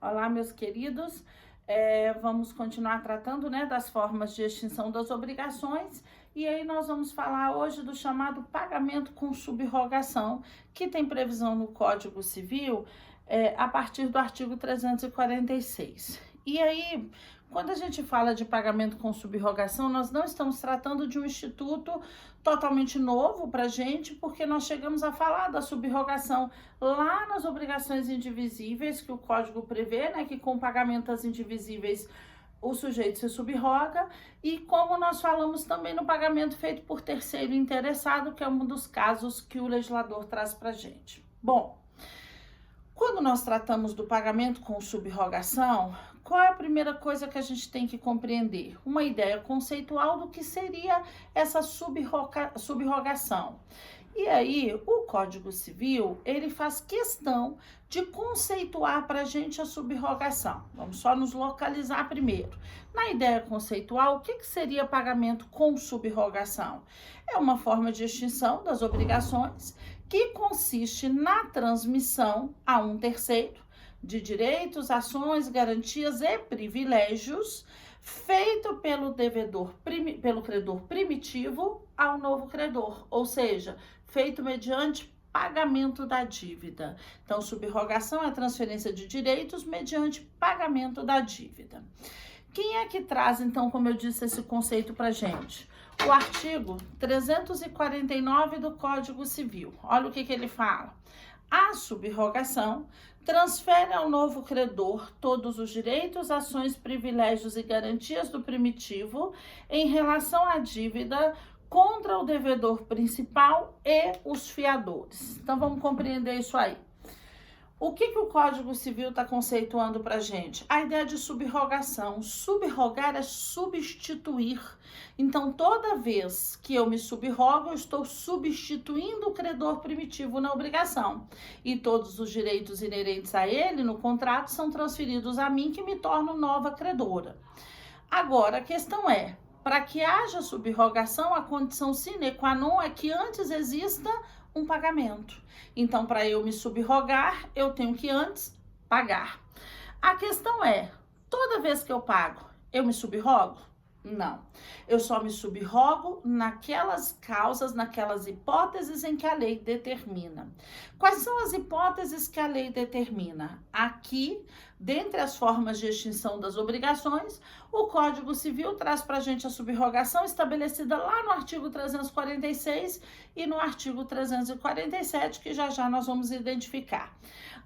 Olá, meus queridos. Vamos continuar tratando, né, das formas de extinção das obrigações. E aí nós vamos falar hoje do chamado pagamento com subrogação, que tem previsão no Código Civil, a partir do artigo 346. E aí, quando a gente fala de pagamento com subrogação, nós não estamos tratando de um instituto totalmente novo para a gente, porque nós chegamos a falar da subrogação lá nas obrigações indivisíveis, que o Código prevê, né, que com pagamento às indivisíveis o sujeito se subroga, e como nós falamos também no pagamento feito por terceiro interessado, que é um dos casos que o legislador traz para a gente. Bom, quando nós tratamos do pagamento com subrogação, qual é a primeira coisa que a gente tem que compreender? Uma ideia conceitual do que seria essa subrogação. E aí, o Código Civil, ele faz questão de conceituar para a gente a subrogação. Vamos só nos localizar primeiro. Na ideia conceitual, o que seria pagamento com subrogação? É uma forma de extinção das obrigações que consiste na transmissão a um terceiro de direitos, ações, garantias e privilégios feito pelo pelo credor primitivo ao novo credor, ou seja, feito mediante pagamento da dívida. Então, subrogação é transferência de direitos mediante pagamento da dívida. Quem é que traz, então, como eu disse, esse conceito para gente? O artigo 349 do Código Civil. Olha o que ele fala. A subrogação transfere ao novo credor todos os direitos, ações, privilégios e garantias do primitivo em relação à dívida contra o devedor principal e os fiadores. Então, vamos compreender isso aí. O que o Código Civil está conceituando para a gente? A ideia de subrogação. Subrogar é substituir. Então, toda vez que eu me subrogo, eu estou substituindo o credor primitivo na obrigação. E todos os direitos inerentes a ele no contrato são transferidos a mim, que me torno nova credora. Agora, a questão é, para que haja subrogação, a condição sine qua non é que antes exista um pagamento. Então, para eu me subrogar, eu tenho que antes pagar. A questão é, toda vez que eu pago, eu me subrogo? Não. Eu só me subrogo naquelas causas, naquelas hipóteses em que a lei determina. Quais são as hipóteses que a lei determina? Aqui, dentre as formas de extinção das obrigações, o Código Civil traz para a gente a subrogação estabelecida lá no artigo 346 e no artigo 347, que já nós vamos identificar.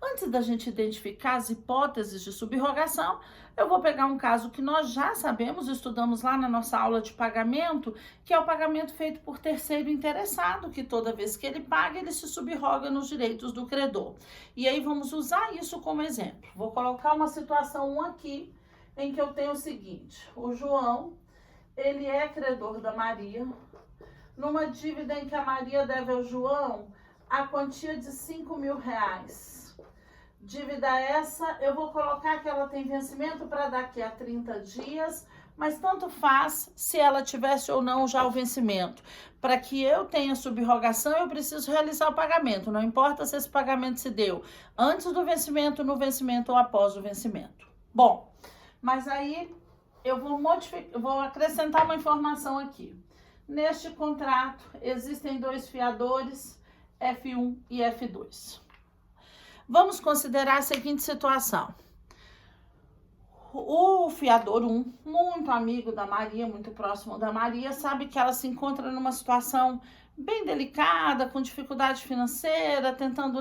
Antes da gente identificar as hipóteses de subrogação, eu vou pegar um caso que nós já sabemos, estudamos lá na nossa aula de pagamento, que é o pagamento feito por terceiro interessado, que toda vez que ele paga, ele se subroga nos direitos do credor. E aí vamos usar isso como exemplo. Vou colocar uma situação aqui, em que eu tenho o seguinte: o João, ele é credor da Maria, numa dívida em que a Maria deve ao João a quantia de R$ 5.000. Dívida essa, eu vou colocar que ela tem vencimento para daqui a 30 dias, mas tanto faz se ela tivesse ou não já o vencimento. Para que eu tenha subrogação, eu preciso realizar o pagamento, não importa se esse pagamento se deu antes do vencimento, no vencimento ou após o vencimento. Bom, mas aí eu vou acrescentar uma informação aqui. Neste contrato existem dois fiadores, F1 e F2. Vamos considerar a seguinte situação. O fiador 1, muito amigo da Maria, muito próximo da Maria, sabe que ela se encontra numa situação bem delicada, com dificuldade financeira, tentando,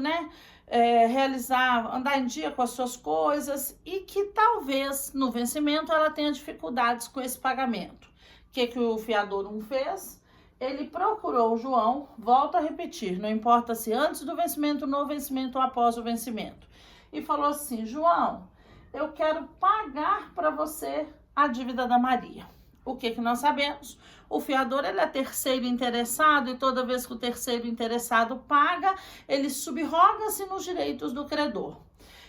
andar em dia com as suas coisas, e que talvez no vencimento ela tenha dificuldades com esse pagamento. O que o fiador 1 fez? Ele procurou o João, volto a repetir, não importa se antes do vencimento, no vencimento ou após o vencimento, e falou assim: João, eu quero pagar para você a dívida da Maria. O que nós sabemos? O fiador, ele é terceiro interessado, e toda vez que o terceiro interessado paga, ele subroga-se nos direitos do credor.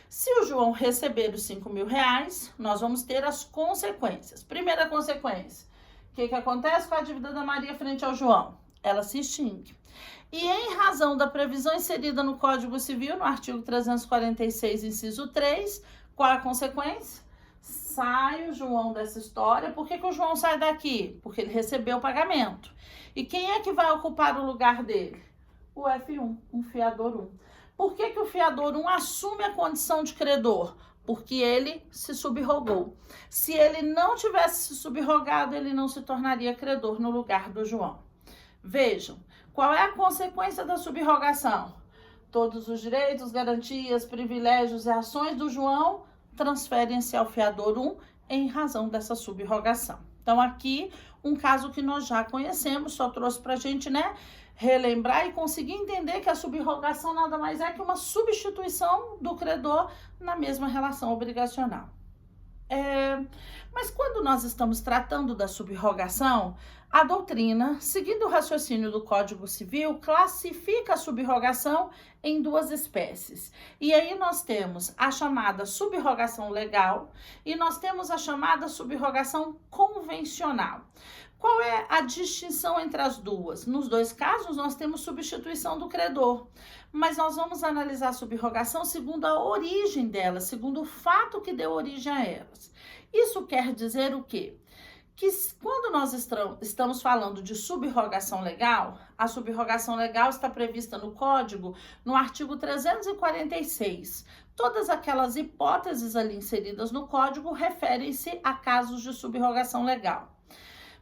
Se o João receber os R$ 5.000, nós vamos ter as consequências. Primeira consequência: o que acontece com a dívida da Maria frente ao João? Ela se extingue. E em razão da previsão inserida no Código Civil, no artigo 346, inciso 3, Qual é a consequência? Sai o João dessa história. Por que o João sai daqui? Porque ele recebeu o pagamento. E quem é que vai ocupar o lugar dele? O F1, um fiador 1. Por que o fiador 1 assume a condição de credor? Porque ele se subrogou. Se ele não tivesse se subrogado, ele não se tornaria credor no lugar do João. Vejam, qual é a consequência da subrogação? Todos os direitos, garantias, privilégios e ações do João transferem-se ao fiador 1 em razão dessa subrogação. Então, aqui, um caso que nós já conhecemos, só trouxe para a gente, né, relembrar e conseguir entender que a subrogação nada mais é que uma substituição do credor na mesma relação obrigacional. Mas quando nós estamos tratando da subrogação, a doutrina, seguindo o raciocínio do Código Civil, classifica a subrogação em duas espécies. E aí nós temos a chamada subrogação legal e nós temos a chamada subrogação convencional. Qual é a distinção entre as duas? Nos dois casos, nós temos substituição do credor, mas nós vamos analisar a subrogação segundo a origem delas, segundo o fato que deu origem a elas. Isso quer dizer o quê? Que quando nós estamos falando de subrogação legal, a subrogação legal está prevista no Código, no artigo 346. Todas aquelas hipóteses ali inseridas no Código referem-se a casos de subrogação legal.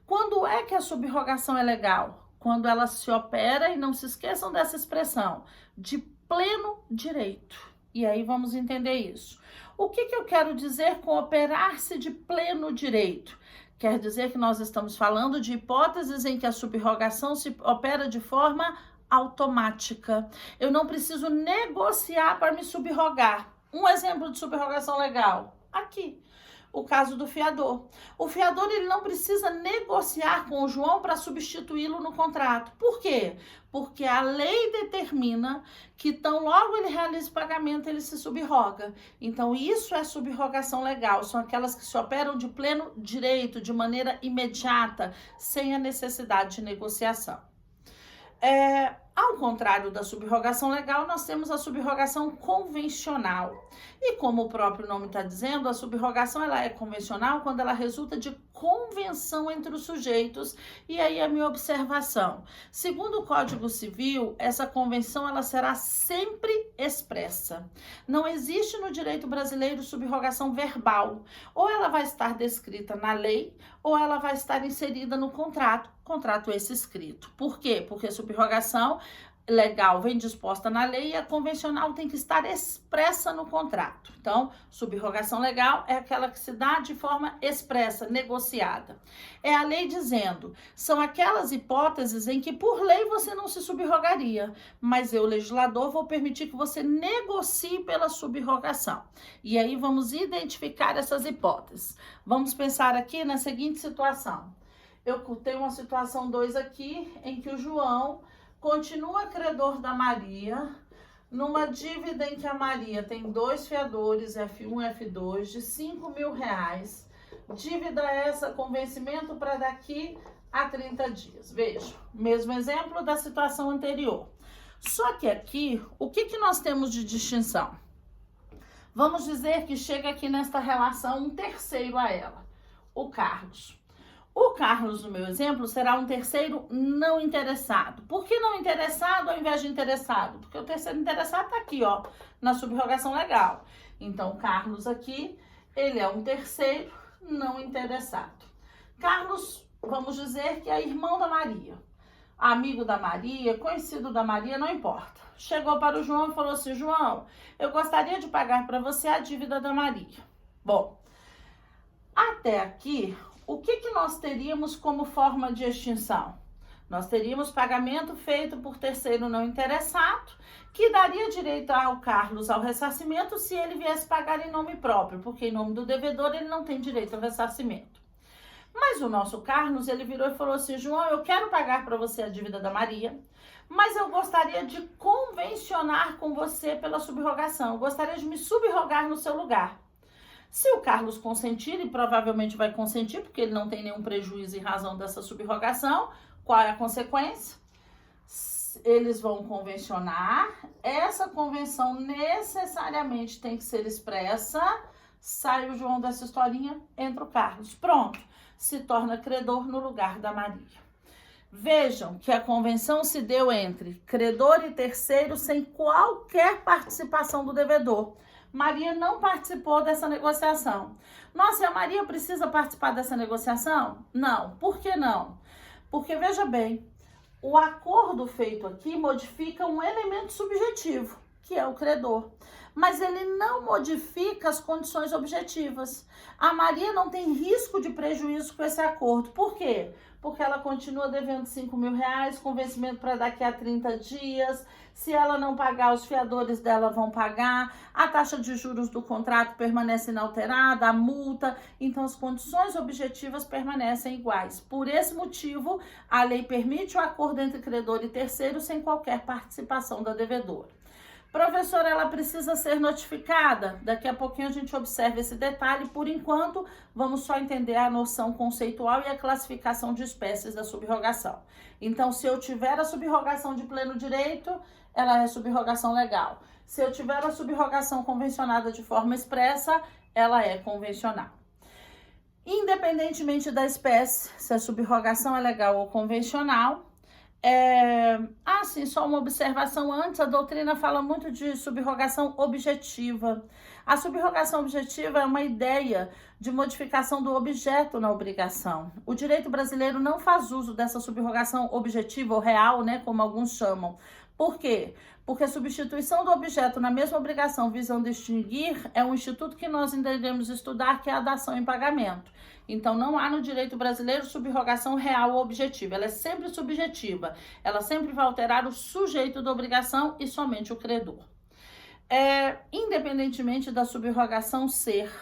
Quando é que a subrogação é legal? Quando ela se opera, e não se esqueçam dessa expressão, de pleno direito. E aí vamos entender isso. O que eu quero dizer com operar-se de pleno direito? Quer dizer que nós estamos falando de hipóteses em que a subrogação se opera de forma automática. Eu não preciso negociar para me subrogar. Um exemplo de subrogação legal, aqui. O caso do fiador. O fiador ele não precisa negociar com o João para substituí-lo no contrato. Por quê? Porque a lei determina que tão logo ele realiza o pagamento, ele se subroga. Então, isso é subrogação legal. São aquelas que se operam de pleno direito, de maneira imediata, sem a necessidade de negociação. Ao contrário da subrogação legal, nós temos a subrogação convencional. E como o próprio nome está dizendo, a subrogação ela é convencional quando ela resulta de convenção entre os sujeitos. E aí a minha observação. Segundo o Código Civil, essa convenção ela será sempre expressa. Não existe no direito brasileiro subrogação verbal. Ou ela vai estar descrita na lei, ou ela vai estar inserida no contrato esse escrito. Por quê? Porque a subrogação legal vem disposta na lei e a convencional tem que estar expressa no contrato. Então, subrogação legal é aquela que se dá de forma expressa, negociada. É a lei dizendo, são aquelas hipóteses em que por lei você não se subrogaria, mas eu, legislador, vou permitir que você negocie pela subrogação. E aí vamos identificar essas hipóteses. Vamos pensar aqui na seguinte situação. Eu tenho uma situação 2 aqui, em que o João continua credor da Maria, numa dívida em que a Maria tem 2 fiadores, F1 e F2, de R$5.000. Dívida essa com vencimento para daqui a 30 dias. Veja, mesmo exemplo da situação anterior. Só que aqui, o que nós temos de distinção? Vamos dizer que chega aqui nesta relação um terceiro a ela, o Carlos. O Carlos, no meu exemplo, será um terceiro não interessado. Por que não interessado ao invés de interessado? Porque o terceiro interessado está aqui, ó, na subrogação legal. Então, Carlos aqui, ele é um terceiro não interessado. Carlos, vamos dizer que é irmão da Maria. Amigo da Maria, conhecido da Maria, não importa. Chegou para o João e falou assim, João, eu gostaria de pagar para você a dívida da Maria. Bom, até aqui, o que nós teríamos como forma de extinção? Nós teríamos pagamento feito por terceiro não interessado, que daria direito ao Carlos ao ressarcimento se ele viesse pagar em nome próprio, porque em nome do devedor ele não tem direito ao ressarcimento. Mas o nosso Carlos, ele virou e falou assim, João, eu quero pagar para você a dívida da Maria, mas eu gostaria de convencionar com você pela subrogação, eu gostaria de me subrogar no seu lugar. Se o Carlos consentir, e provavelmente vai consentir, porque ele não tem nenhum prejuízo em razão dessa subrogação, qual é a consequência? Eles vão convencionar, essa convenção necessariamente tem que ser expressa sai o João dessa historinha, entra o Carlos. Pronto, se torna credor no lugar da Maria. Vejam que a convenção se deu entre credor e terceiro sem qualquer participação do devedor. Maria não participou dessa negociação. Nossa, e a Maria precisa participar dessa negociação? Não. Por que não? Porque, veja bem, o acordo feito aqui modifica um elemento subjetivo, que é o credor. Mas ele não modifica as condições objetivas. A Maria não tem risco de prejuízo com esse acordo. Por quê? Porque ela continua devendo 5 mil reais, com vencimento para daqui a 30 dias. Se ela não pagar, os fiadores dela vão pagar. A taxa de juros do contrato permanece inalterada, a multa. Então, as condições objetivas permanecem iguais. Por esse motivo, a lei permite o acordo entre credor e terceiro sem qualquer participação da devedora. Professora, ela precisa ser notificada? Daqui a pouquinho a gente observa esse detalhe. Por enquanto, vamos só entender a noção conceitual e a classificação de espécies da subrogação. Então, se eu tiver a subrogação de pleno direito, ela é subrogação legal. Se eu tiver a subrogação convencionada de forma expressa, ela é convencional. Independentemente da espécie, se a subrogação é legal ou convencional, sim, só uma observação antes, a doutrina fala muito de subrogação objetiva. A subrogação objetiva é uma ideia de modificação do objeto na obrigação. O direito brasileiro não faz uso dessa subrogação objetiva ou real, né, como alguns chamam. Por quê? Porque a substituição do objeto na mesma obrigação visando extinguir é um instituto que nós iremos estudar, que é a dação em pagamento. Então, não há no direito brasileiro subrogação real ou objetiva. Ela é sempre subjetiva. Ela sempre vai alterar o sujeito da obrigação e somente o credor. Independentemente da subrogação ser,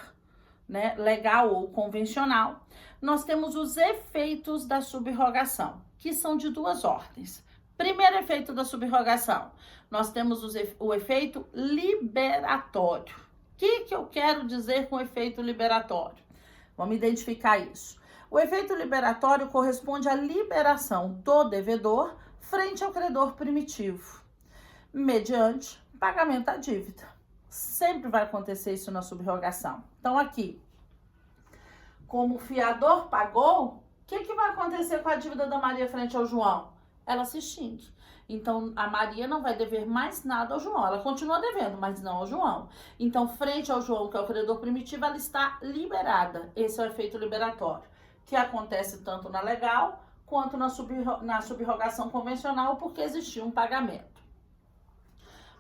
né, legal ou convencional, nós temos os efeitos da subrogação, que são de duas ordens. Primeiro efeito da subrogação, nós temos o efeito liberatório. O que eu quero dizer com efeito liberatório? Vamos identificar isso. O efeito liberatório corresponde à liberação do devedor frente ao credor primitivo, mediante pagamento da dívida. Sempre vai acontecer isso na subrogação. Então, aqui, como o fiador pagou, o que vai acontecer com a dívida da Maria frente ao João? Ela se extingue. Então, a Maria não vai dever mais nada ao João. Ela continua devendo, mas não ao João. Então, frente ao João, que é o credor primitivo, ela está liberada. Esse é o efeito liberatório, que acontece tanto na legal quanto na subrogação convencional, porque existiu um pagamento.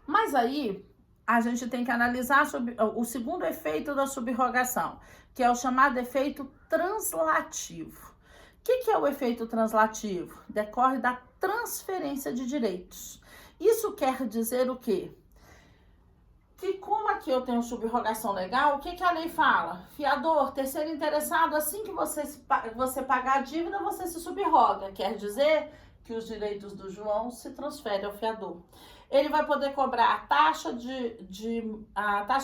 Mas aí, a gente tem que analisar o segundo efeito da subrogação, que é o chamado efeito translativo. O que é o efeito translativo? Decorre da transferência de direitos. Isso quer dizer o quê? Que como aqui eu tenho subrogação legal, o que a lei fala? Fiador, terceiro interessado, assim que você pagar a dívida, você se subroga. Quer dizer que os direitos do João se transferem ao fiador. Ele vai poder cobrar a taxa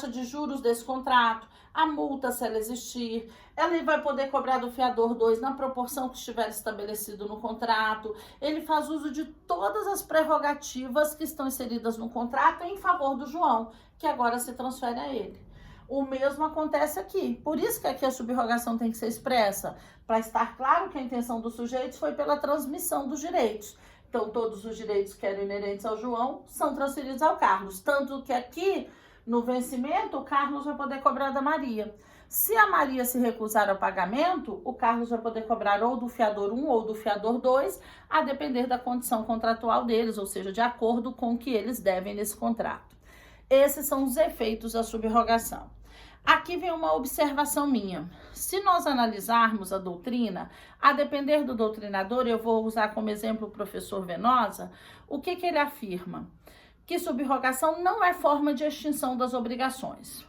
de juros desse contrato, a multa, se ela existir. Ele vai poder cobrar do fiador 2 na proporção que estiver estabelecido no contrato. Ele faz uso de todas as prerrogativas que estão inseridas no contrato em favor do João, que agora se transfere a ele. O mesmo acontece aqui. Por isso que aqui a subrogação tem que ser expressa, para estar claro que a intenção dos sujeitos foi pela transmissão dos direitos. Então, todos os direitos que eram inerentes ao João são transferidos ao Carlos. Tanto que aqui, no vencimento, o Carlos vai poder cobrar da Maria. Se a Maria se recusar ao pagamento, o Carlos vai poder cobrar ou do fiador 1 ou do fiador 2, a depender da condição contratual deles, ou seja, de acordo com o que eles devem nesse contrato. Esses são os efeitos da subrogação. Aqui vem uma observação minha. Se nós analisarmos a doutrina, a depender do doutrinador, eu vou usar como exemplo o professor Venosa, o que ele afirma? Que subrogação não é forma de extinção das obrigações.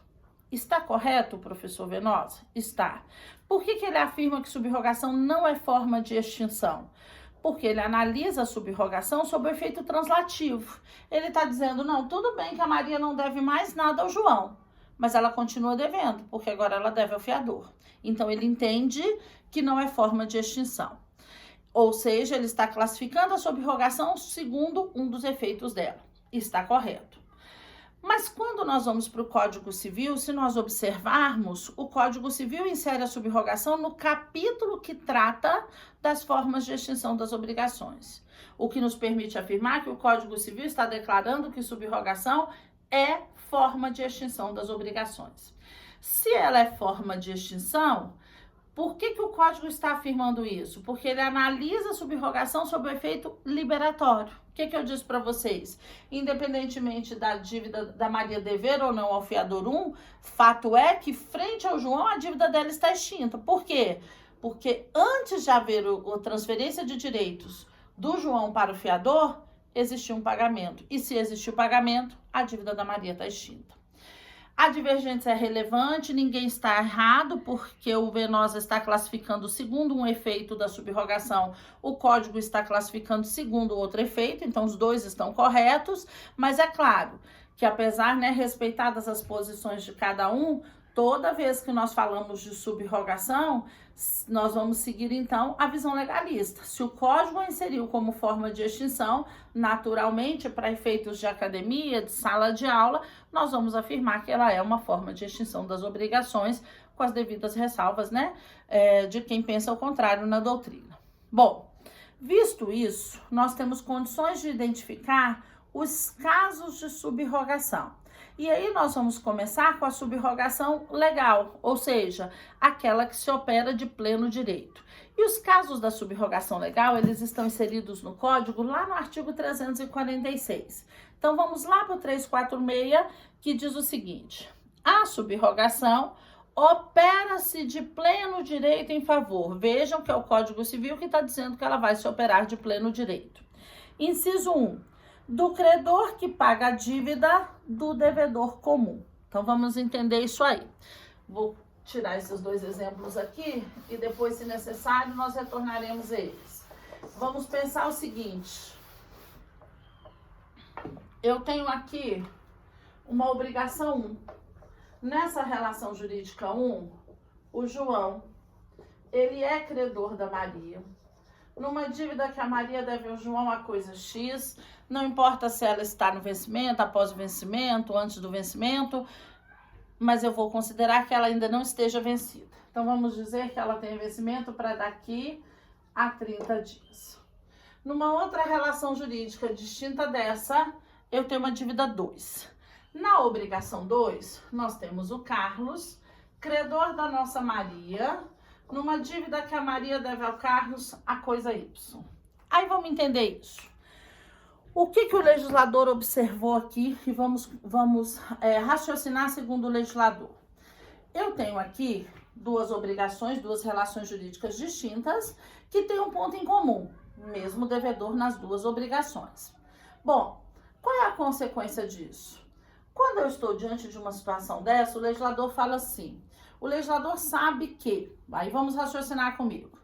Está correto, professor Venosa? Está. Por que ele afirma que subrogação não é forma de extinção? Porque ele analisa a subrogação sob o efeito translativo. Ele está dizendo, não, tudo bem que a Maria não deve mais nada ao João, mas ela continua devendo, porque agora ela deve ao fiador. Então, ele entende que não é forma de extinção. Ou seja, ele está classificando a subrogação segundo um dos efeitos dela. Está correto. Mas quando nós vamos para o Código Civil, se nós observarmos, o Código Civil insere a subrogação no capítulo que trata das formas de extinção das obrigações, o que nos permite afirmar que o Código Civil está declarando que subrogação é forma de extinção das obrigações. Se ela é forma de extinção, por que o Código está afirmando isso? Porque ele analisa a subrogação sob o efeito liberatório. O que eu disse para vocês? Independentemente da dívida da Maria dever ou não ao fiador 1, fato é que, frente ao João, a dívida dela está extinta. Por quê? Porque antes de haver a transferência de direitos do João para o fiador, existiu um pagamento. E se existiu pagamento, a dívida da Maria está extinta. A divergência é relevante, ninguém está errado, porque o Venosa está classificando segundo um efeito da subrogação, o Código está classificando segundo outro efeito, então os dois estão corretos, mas é claro que apesar, respeitadas as posições de cada um, toda vez que nós falamos de subrogação, nós vamos seguir, então, a visão legalista. Se o Código inseriu como forma de extinção, naturalmente, para efeitos de academia, de sala de aula, nós vamos afirmar que ela é uma forma de extinção das obrigações, com as devidas ressalvas, de quem pensa o contrário na doutrina. Bom, visto isso, nós temos condições de identificar os casos de subrogação. E aí nós vamos começar com a subrogação legal, ou seja, aquela que se opera de pleno direito. E os casos da subrogação legal, eles estão inseridos no Código lá no artigo 346. Então vamos lá para o 346, que diz o seguinte: a subrogação opera-se de pleno direito em favor. Vejam que é o Código Civil que está dizendo que ela vai se operar de pleno direito. Inciso 1. Do credor que paga a dívida do devedor comum. Então, vamos entender isso aí. Vou tirar esses dois exemplos aqui e depois, se necessário, nós retornaremos a eles. Vamos pensar o seguinte. Eu tenho aqui uma obrigação 1. Nessa relação jurídica 1, o João, ele é credor da Maria. Numa dívida que a Maria deve ao João a coisa X, não importa se ela está no vencimento, após o vencimento, antes do vencimento, mas eu vou considerar que ela ainda não esteja vencida. Então, vamos dizer que ela tem vencimento para daqui a 30 dias. Numa outra relação jurídica distinta dessa, eu tenho uma dívida 2. Na obrigação 2, nós temos o Carlos, credor da nossa Maria, numa dívida que a Maria deve ao Carlos, a coisa Y. Aí vamos entender isso. O que o legislador observou aqui e vamos raciocinar segundo o legislador. Eu tenho aqui duas obrigações, duas relações jurídicas distintas que têm um ponto em comum, mesmo devedor nas duas obrigações. Bom, qual é a consequência disso? Quando eu estou diante de uma situação dessa, o legislador fala assim: o legislador sabe que, aí vamos raciocinar comigo,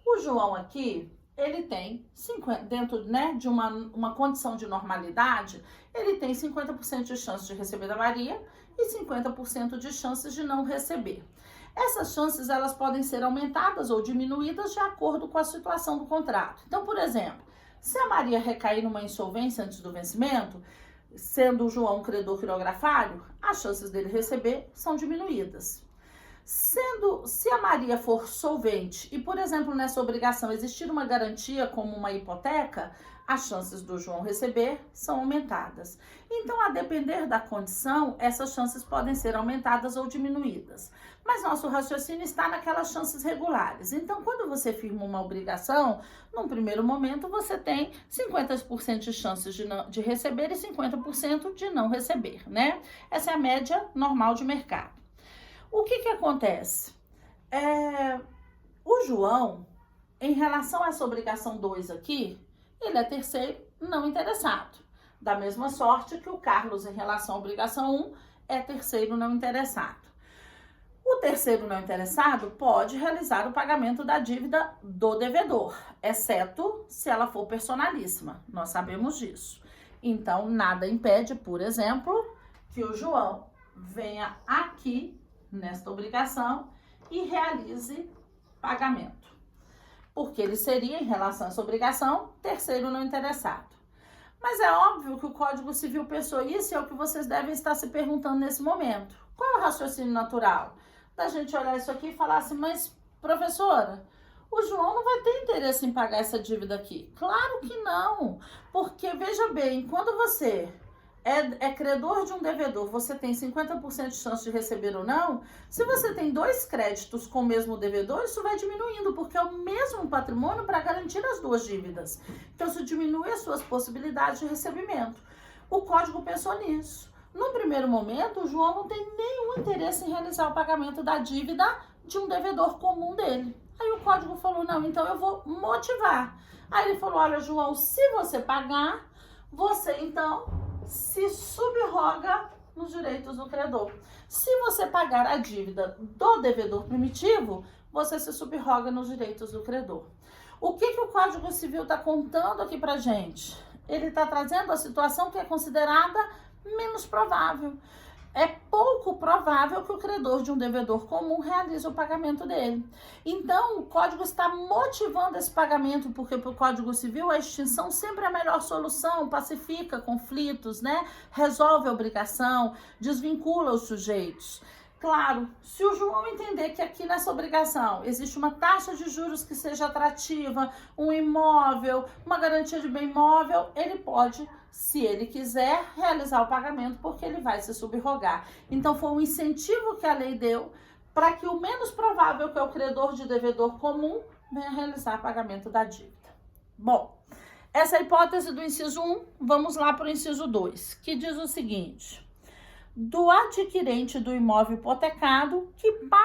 o João aqui, ele tem 50, dentro de uma condição de normalidade, ele tem 50% de chance de receber da Maria e 50% de chances de não receber. Essas chances, elas podem ser aumentadas ou diminuídas de acordo com a situação do contrato. Então, por exemplo, se a Maria recair numa insolvência antes do vencimento, sendo o João um credor quirografário, as chances dele receber são diminuídas. Se a Maria for solvente e, por exemplo, nessa obrigação existir uma garantia como uma hipoteca, as chances do João receber são aumentadas. Então, a depender da condição, essas chances podem ser aumentadas ou diminuídas. Mas nosso raciocínio está naquelas chances regulares. Então, quando você firma uma obrigação, num primeiro momento você tem 50% de chances de receber e 50% de não receber, Essa é a média normal de mercado. O que acontece? O João, em relação a essa obrigação 2 aqui, ele é terceiro não interessado. Da mesma sorte que o Carlos, em relação à obrigação 1, é terceiro não interessado. O terceiro não interessado pode realizar o pagamento da dívida do devedor, exceto se ela for personalíssima. Nós sabemos disso. Então, nada impede, por exemplo, que o João venha aqui nesta obrigação e realize pagamento, porque ele seria, em relação a essa obrigação, terceiro não interessado. Mas é óbvio que o Código Civil pensou isso e é o que vocês devem estar se perguntando nesse momento. Qual é o raciocínio natural? Da gente olhar isso aqui e falar assim, mas professora, o João não vai ter interesse em pagar essa dívida aqui. Claro que não, porque veja bem, quando você é credor de um devedor, você tem 50% de chance de receber ou não. Se você tem 2 créditos com o mesmo devedor, isso vai diminuindo, porque é o mesmo patrimônio para garantir as 2 dívidas. Então, isso diminui as suas possibilidades de recebimento. O Código pensou nisso. No primeiro momento, o João não tem nenhum interesse em realizar o pagamento da dívida de um devedor comum dele. Aí o Código falou, não, então eu vou motivar. Aí ele falou, olha, João, se você pagar, você então se subroga nos direitos do credor. Se você pagar a dívida do devedor primitivo, você se subroga nos direitos do credor. O que o Código Civil está contando aqui pra gente? Ele está trazendo a situação que é considerada menos provável. É pouco provável que o credor de um devedor comum realize o pagamento dele. Então, o Código está motivando esse pagamento, porque para o Código Civil a extinção sempre é a melhor solução, pacifica conflitos, né? Resolve a obrigação, desvincula os sujeitos. Claro, se o João entender que aqui nessa obrigação existe uma taxa de juros que seja atrativa, um imóvel, uma garantia de bem imóvel, ele pode, se ele quiser, realizar o pagamento porque ele vai se subrogar. Então foi um incentivo que a lei deu para que o menos provável, que é o credor de devedor comum, venha realizar o pagamento da dívida. Bom, essa é a hipótese do inciso 1, vamos lá para o inciso 2, que diz o seguinte: do adquirente do imóvel hipotecado que paga